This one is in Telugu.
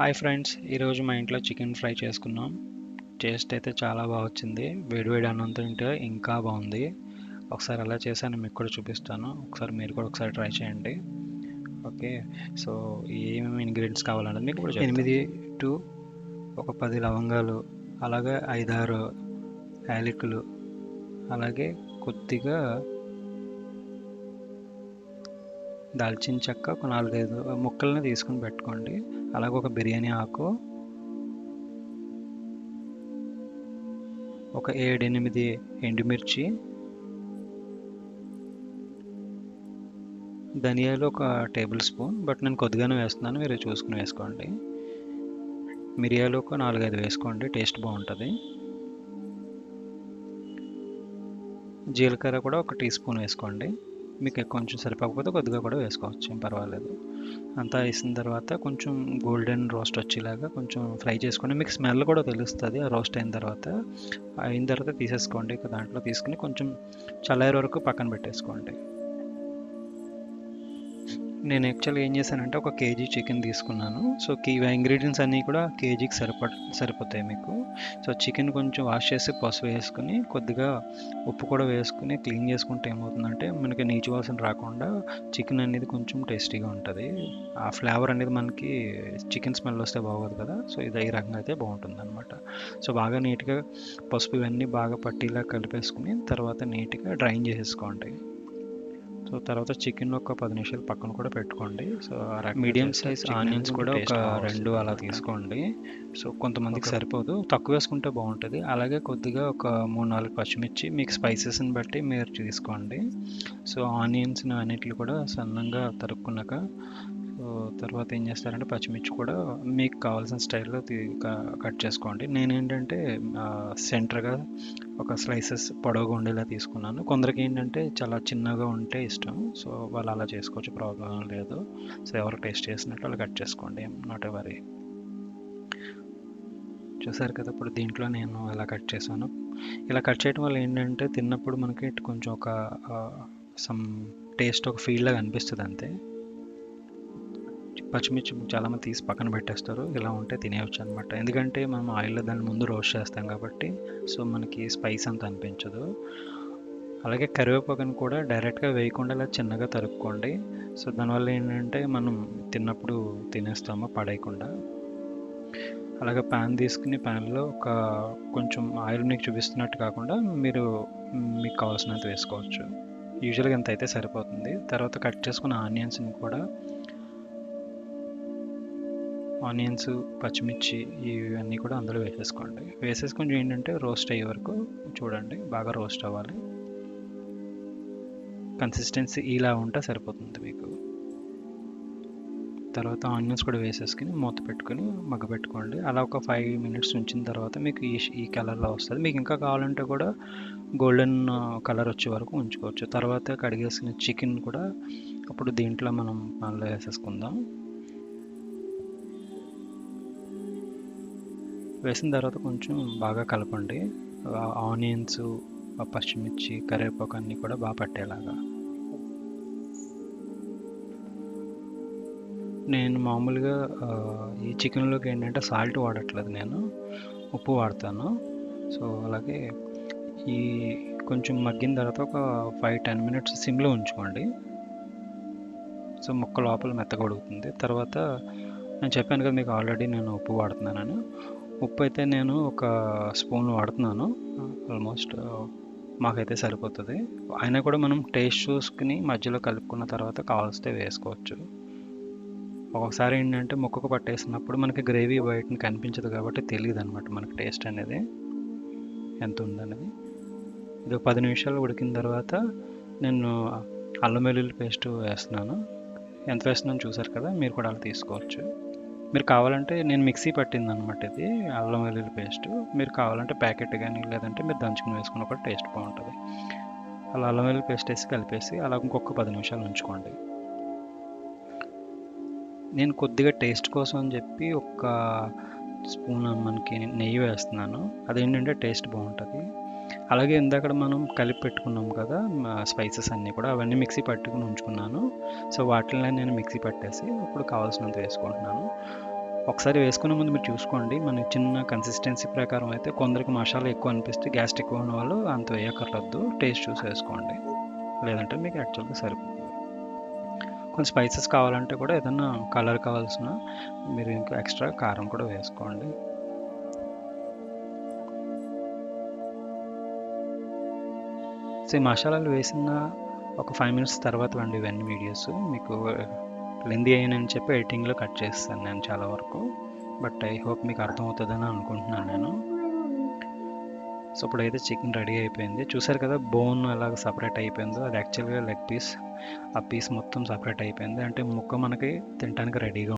హాయ్ ఫ్రెండ్స్, ఈరోజు మా ఇంట్లో చికెన్ ఫ్రై చేసుకున్నాం. టేస్ట్ అయితే చాలా బాగా వచ్చింది. వేడివేడి అన్నం తింటే ఇంకా బాగుంది. ఒకసారి ఎలా చేశానో మీకు కూడా చూపిస్తాను. ఒకసారి మీరు కూడా ఒకసారి ట్రై చేయండి. ఓకే. సో ఏమేమి ఇంగ్రీడియంట్స్ కావాలన్నది మీకు కూడా చెప్తాను. 8 టు ఒక 10 లవంగాలు, అలాగే 5-6 యాలకులు, అలాగే కొద్దిగా దాల్చిన చెక్క ఒక 4-5 ముక్కల్ని తీసుకుని పెట్టుకోండి. అలాగే ఒక బిర్యానీ ఆకు, ఒక 7-8 ఎండుమిర్చి, ధనియాలు ఒక టేబుల్ స్పూన్, బట్ నేను కొద్దిగానే వేస్తున్నాను, మీరు చూసుకుని వేసుకోండి. మిరియాలు ఒక 4-5 వేసుకోండి, టేస్ట్ బాగుంటుంది. జీలకర్ర కూడా ఒక టీ స్పూన్ వేసుకోండి. మీకు కొంచెం సరిపోకపోతే కొద్దిగా కూడా వేసుకోవచ్చు, ఏం పర్వాలేదు. అంతా వేసిన తర్వాత కొంచెం గోల్డెన్ రోస్ట్ వచ్చేలాగా కొంచెం ఫ్రై చేసుకోండి. మీకు స్మెల్ కూడా తెలుస్తుంది ఆ రోస్ట్ అయిన తర్వాత తీసేసుకోండి. దాంట్లో తీసుకుని కొంచెం చల్లారే వరకు పక్కన పెట్టేసుకోండి. నేను యాక్చువల్గా ఏం చేశానంటే ఒక కేజీ చికెన్ తీసుకున్నాను. సో ఇంగ్రీడియంట్స్ అన్నీ కూడా కేజీకి సరిపోతాయి మీకు. సో చికెన్ కొంచెం వాష్ చేసి పసుపు వేసుకుని కొద్దిగా ఉప్పు కూడా వేసుకుని క్లీన్ చేసుకుంటే ఏమవుతుందంటే మనకి నీచు వాసన రాకుండా చికెన్ అనేది కొంచెం టేస్టీగా ఉంటుంది. ఆ ఫ్లేవర్ అనేది మనకి చికెన్ స్మెల్ వస్తే బాగోదు కదా. సో ఈ రకంగా అయితే బాగుంటుంది అనమాట. సో బాగా నీట్గా పసుపు ఇవన్నీ బాగా పట్టీలా కలిపేసుకుని తర్వాత నీట్గా డ్రైన్ చేసేసుకోండి. సో తర్వాత చికెన్ ఒక 10 నిమిషాలు పక్కన కూడా పెట్టుకోండి. సో మీడియం సైజ్ ఆనియన్స్ కూడా ఒక 2 అలా తీసుకోండి. సో కొంతమందికి సరిపోదు, తక్కువ వేసుకుంటే బాగుంటుంది. అలాగే కొద్దిగా ఒక 3-4 పచ్చిమిర్చి మీకు స్పైసెస్ని బట్టి మీరు తీసుకోండి. సో ఆనియన్స్ని అన్నిటిని కూడా సన్నంగా తరుక్కున్నాక తర్వాత ఏం చేస్తారంటే పచ్చిమిర్చి కూడా మీకు కావాల్సిన స్టైల్లో కట్ చేసుకోండి. నేనేంటంటే సెంటర్గా ఒక స్లైసెస్ పొడవుగా ఉండేలా తీసుకున్నాను. కొందరికి ఏంటంటే చాలా చిన్నగా ఉంటే ఇష్టం. సో వాళ్ళు అలా చేసుకోవచ్చు, ప్రాబ్లం లేదు. సో ఎవరు టేస్ట్ చేసినట్టు అలా కట్ చేసుకోండి, నాట్ ఎవరీ. చూసారు కదా, ఇప్పుడు దీంట్లో నేను ఇలా కట్ చేశాను. ఇలా కట్ చేయడం వల్ల ఏంటంటే తిన్నప్పుడు మనకి కొంచెం ఒక సమ్ టేస్ట్ ఒక ఫీల్ లాగా అనిపిస్తుంది అంతే. పచ్చిమిర్చి చాలామంది తీసి పక్కన పెట్టేస్తారు, ఇలా ఉంటే తినేయచ్చు అనమాట. ఎందుకంటే మనం ఆయిల్లో దాన్ని ముందు రోస్ట్ చేస్తాం కాబట్టి సో మనకి స్పైస్ అంత అనిపించదు. అలాగే కరివేపాకుని కూడా డైరెక్ట్గా వేయకుండా ఇలా చిన్నగా తరుక్కోండి. సో దానివల్ల ఏంటంటే మనం తిన్నప్పుడు తినేస్తాము పడేయకుండా. అలాగే ప్యాన్ తీసుకుని ప్యాన్లో ఒక కొంచెం ఆయిల్ మీకు చూపిస్తున్నట్టు కాకుండా మీకు కావాల్సినంత వేసుకోవచ్చు. యూజువల్గా ఎంత అయితే సరిపోతుంది. తర్వాత కట్ చేసుకున్న ఆనియన్స్ని కూడా ఆనియన్స్, పచ్చిమిర్చి ఇవన్నీ కూడా అందులో వేసేసుకోండి. వేసేసుకొని ఏంటంటే రోస్ట్ అయ్యే వరకు చూడండి, బాగా రోస్ట్ అవ్వాలి. కన్సిస్టెన్సీ ఇలా ఉంటే సరిపోతుంది మీకు. తర్వాత ఆనియన్స్ కూడా వేసేసుకుని మూత పెట్టుకుని మగ్గపెట్టుకోండి. అలా ఒక 5 మినిట్స్ ఉంచిన తర్వాత మీకు ఈ కలర్లో వస్తుంది. మీకు ఇంకా కావాలంటే కూడా గోల్డెన్ కలర్ వచ్చే వరకు ఉంచుకోవచ్చు. తర్వాత కడిగేసిన చికెన్ కూడా అప్పుడు దీంట్లో మనం అందులో వేసేసుకుందాం. వేసిన తర్వాత కొంచెం బాగా కలపండి. ఆనియన్స్, పచ్చిమిర్చి, కరివేపాకు అన్నీ కూడా బాగా పట్టేలాగా. నేను మామూలుగా ఈ చికెన్లోకి ఏంటంటే సాల్ట్ వాడట్లేదు, నేను ఉప్పు వాడతాను. సో అలాగే ఈ కొంచెం మగ్గిన తర్వాత ఒక 5-10 మినిట్స్ సిమ్లో ఉంచుకోండి. సో ముక్క లోపల మెత్తగా ఉడుకుతుంది. తర్వాత నేను చెప్పాను కదా మీకు ఆల్రెడీ నేను ఉప్పు వాడుతున్నానని. ఉప్పు అయితే నేను ఒక స్పూన్ వాడుతున్నాను. ఆల్మోస్ట్ మాకైతే సరిపోతుంది. అయినా కూడా మనం టేస్ట్ చూసుకుని మధ్యలో కలుపుకున్న తర్వాత కావాల్సితే వేసుకోవచ్చు. ఒక్కొక్కసారి ఏంటంటే ముక్కకు పట్టేసినప్పుడు మనకి గ్రేవీ బయటని కనిపించదు కాబట్టి తెలియదు అనమాట మనకి టేస్ట్ అనేది ఎంత ఉందనేది. ఇది 10 నిమిషాలు ఉడికిన తర్వాత నేను అల్లం వెల్లుల్లి పేస్ట్ వేస్తున్నాను. ఎంత వేస్తున్నాను చూసారు కదా, మీరు కూడా అలా తీసుకోవచ్చు. మీరు కావాలంటే నేను మిక్సీ పట్టింది అనమాట ఇది అల్లం వెల్లుల్లి పేస్ట్. మీరు కావాలంటే ప్యాకెట్ కానీ లేదంటే మీరు దంచుకుని వేసుకున్న కూడా టేస్ట్ బాగుంటుంది. అలా అల్లం వెల్లుల్లి పేస్ట్ వేసి కలిపేసి అలా ఇంకొక 10 నిమిషాలు ఉంచుకోండి. నేను కొద్దిగా టేస్ట్ కోసం అని చెప్పి ఒక స్పూన్ మనకి నెయ్యి వేస్తున్నాను. అదేంటంటే టేస్ట్ బాగుంటుంది. అలాగే ఇందాక మనం కలిపి పెట్టుకున్నాం కదా స్పైసెస్ అన్నీ కూడా, అవన్నీ మిక్సీ పట్టుకుని ఉంచుకున్నాను. సో వాటిని నేను మిక్సీ పట్టేసి ఇప్పుడు కావాల్సినంత వేసుకుంటున్నాను. ఒకసారి వేసుకునే ముందు మీరు చూసుకోండి. మన చిన్న కన్సిస్టెన్సీ ప్రకారం అయితే కొందరికి మసాలా ఎక్కువ అనిపిస్తే గ్యాస్ట్రిక్ ఉన్న వాళ్ళు అంత వేయక్కర్లేదు, టేస్ట్ చూసి వేసుకోండి. లేదంటే మీకు యాక్చువల్గా సరిపోతుంది. కొంచెం స్పైసెస్ కావాలంటే కూడా ఏదన్నా కలర్ కావాల్సిన మీరు ఇంకా ఎక్స్ట్రా కారం కూడా వేసుకోండి. సో ఈ మసాలాలు వేసిన ఒక 5 మినిట్స్ తర్వాత అండి ఇవన్నీ వీడియోస్ మీకు లెందీ అయ్యానని చెప్పి ఎడిటింగ్లో కట్ చేస్తాను నేను చాలా వరకు. బట్ ఐ హోప్ మీకు అర్థమవుతుందని అనుకుంటున్నాను నేను. సో ఇప్పుడైతే చికెన్ రెడీ అయిపోయింది. చూసారు కదా బోన్ ఎలాగ సపరేట్ అయిపోయిందో, అది యాక్చువల్గా లెగ్ పీస్. ఆ పీస్ మొత్తం సపరేట్ అయిపోయింది, అంటే ముక్క మనకి తినడానికి రెడీగా